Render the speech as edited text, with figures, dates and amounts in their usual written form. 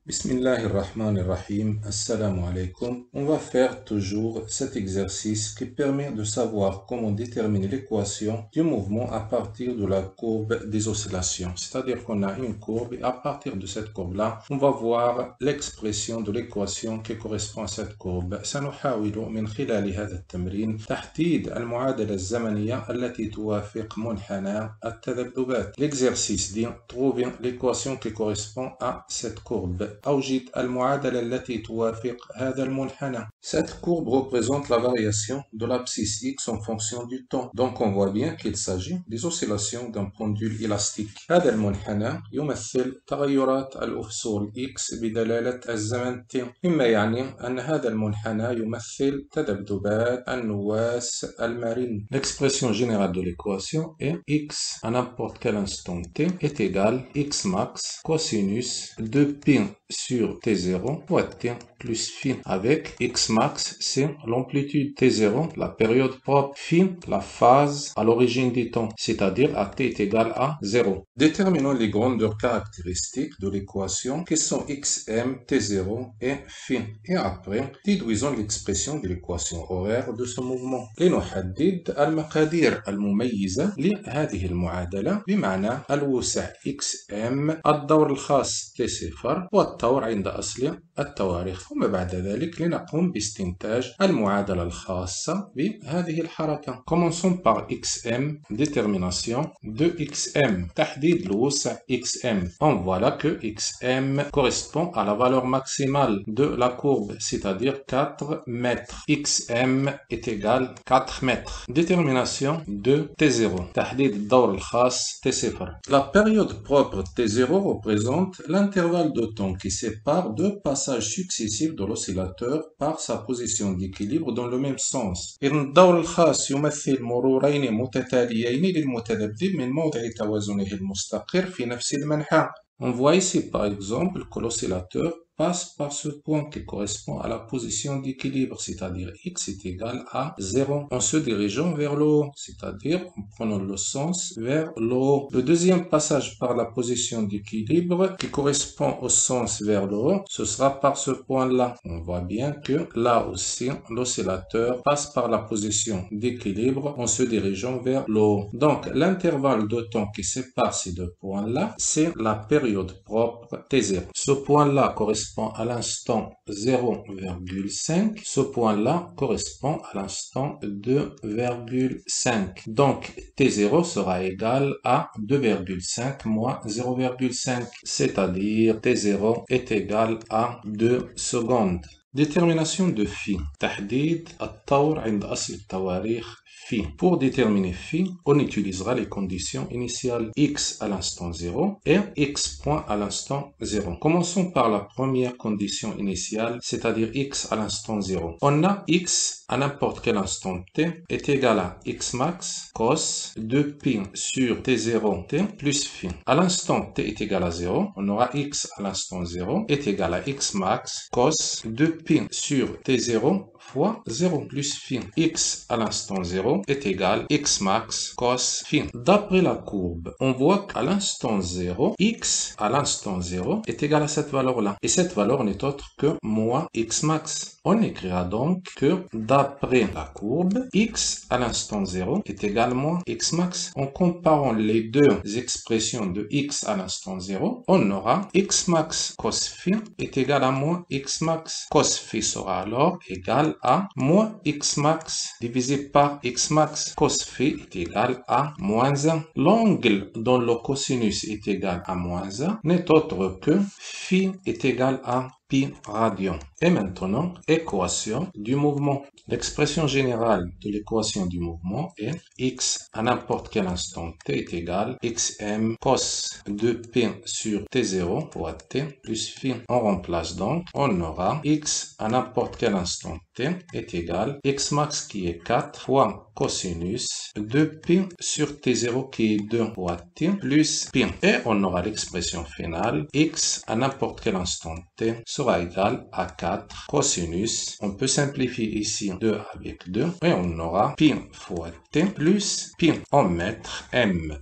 Bismillahirrahmanirrahim. Assalamu alaikum. On va faire toujours cet exercice qui permet de savoir comment déterminer l'équation du mouvement à partir de la courbe des oscillations. C'est-à-dire qu'on a une courbe et à partir de cette courbe-là, on va voir l'expression de l'équation qui correspond à cette courbe. سنحاول من خلال هذا التمرين تحديد المعادلة الزمنية التي توافق منحنى التذبذبات. L'exercice dit trouver l'équation qui correspond à cette courbe. أوجد المعادلة التي توافق هذا المنحنى. Cette courbe représente la variation de l'abscisse x en fonction du temps. Donc on voit bien qu'il s'agit des oscillations d'un pendule élastique. هذا المنحنى يمثل تغيرات الأفصول x بدلالة الزمن t. مما يعني أن هذا المنحنى يمثل تذبذبات النواة المرن. L'expression générale de l'équation est x à n'importe quel instant t est égal x max cosinus de pi sur t0 fois t plus phi, avec x max c'est l'amplitude t0, la période propre, phi la phase à l'origine du temps, c'est-à-dire à t est égal à 0. Déterminons les grandeurs caractéristiques de l'équation qui sont xm, t0 et phi. Et après, déduisons l'expression de l'équation horaire de ce mouvement. لنحدد المقادير المميزة لهذه المعادلة بمعنى الوسع xm، الدور الخاص t0 والطور عند أصل التواريخ. ثم بعد ذلك لنقوم باستنتاج المعادلة الخاصة بهذه الحركة. Commençons par xm, détermination de xm, تحديد الوسع xm. On voit là que xm correspond à la valeur maximale de la courbe, c'est-à-dire 4 mètres. xm est égal 4 mètres. Détermination de t0, تحديد الدور الخاص t0. La période propre t0 représente l'intervalle de temps qui sépare deux passages successifs de l'oscillateur par sa position d'équilibre dans le même sens. إذن الدور الخاص يمثل مرورين متتاليين للمتذبذب من موضع توازنه المستقر في نفس المنحى. On voit ici par exemple que l'oscillateur passe par ce point qui correspond à la position d'équilibre, c'est-à-dire x est égal à 0 en se dirigeant vers le haut, c'est-à-dire en prenant le sens vers le haut. Le deuxième passage par la position d'équilibre qui correspond au sens vers le haut, ce sera par ce point-là. On voit bien que là aussi, l'oscillateur passe par la position d'équilibre en se dirigeant vers le haut. Donc, l'intervalle de temps qui sépare ces deux points-là, c'est la période propre t0. Ce point-là correspond à l'instant 0,5. Ce point-là correspond à l'instant 2,5. Donc, t0 sera égal à 2,5 moins 0,5, c'est-à-dire t0 est égal à 2 secondes. Détermination de phi. تحديد الطور عند أصل التواريخ phi. Pour déterminer phi, on utilisera les conditions initiales x à l'instant 0 et x point à l'instant 0. Commençons par la première condition initiale, c'est-à-dire x à l'instant 0. On a x à n'importe quel instant t est égal à x max cos de pi sur t0 t plus phi. À l'instant t est égal à 0, on aura x à l'instant 0 est égal à x max cos de pi sur t0 fois 0 plus phi. X à l'instant 0 est égal x max cos phi. D'après la courbe, on voit qu'à l'instant 0, x à l'instant 0 est égal à cette valeur-là. Et cette valeur n'est autre que moins x max. On écrira donc que d'après la courbe, x à l'instant 0 est égal à moins x max. En comparant les deux expressions de x à l'instant 0, on aura x max cos phi est égal à moins x max. Cos phi sera alors égal à moins x max divisé par x max. Cos phi est égal à moins 1. L'angle dont le cosinus est égal à moins 1 n'est autre que phi est égal à pi radian. Et maintenant, équation du mouvement. L'expression générale de l'équation du mouvement est x à n'importe quel instant t est égal xm cos de pi sur t0 fois t plus phi. On remplace donc, on aura x à n'importe quel instant t est égal x max qui est 4 fois cosinus de pi sur t0 qui est 2 fois t plus pi. Et on aura l'expression finale x à n'importe quel instant t sera égal à 4 cosinus. On peut simplifier ici 2 avec 2 et on aura pi fois t plus pi en mètres m.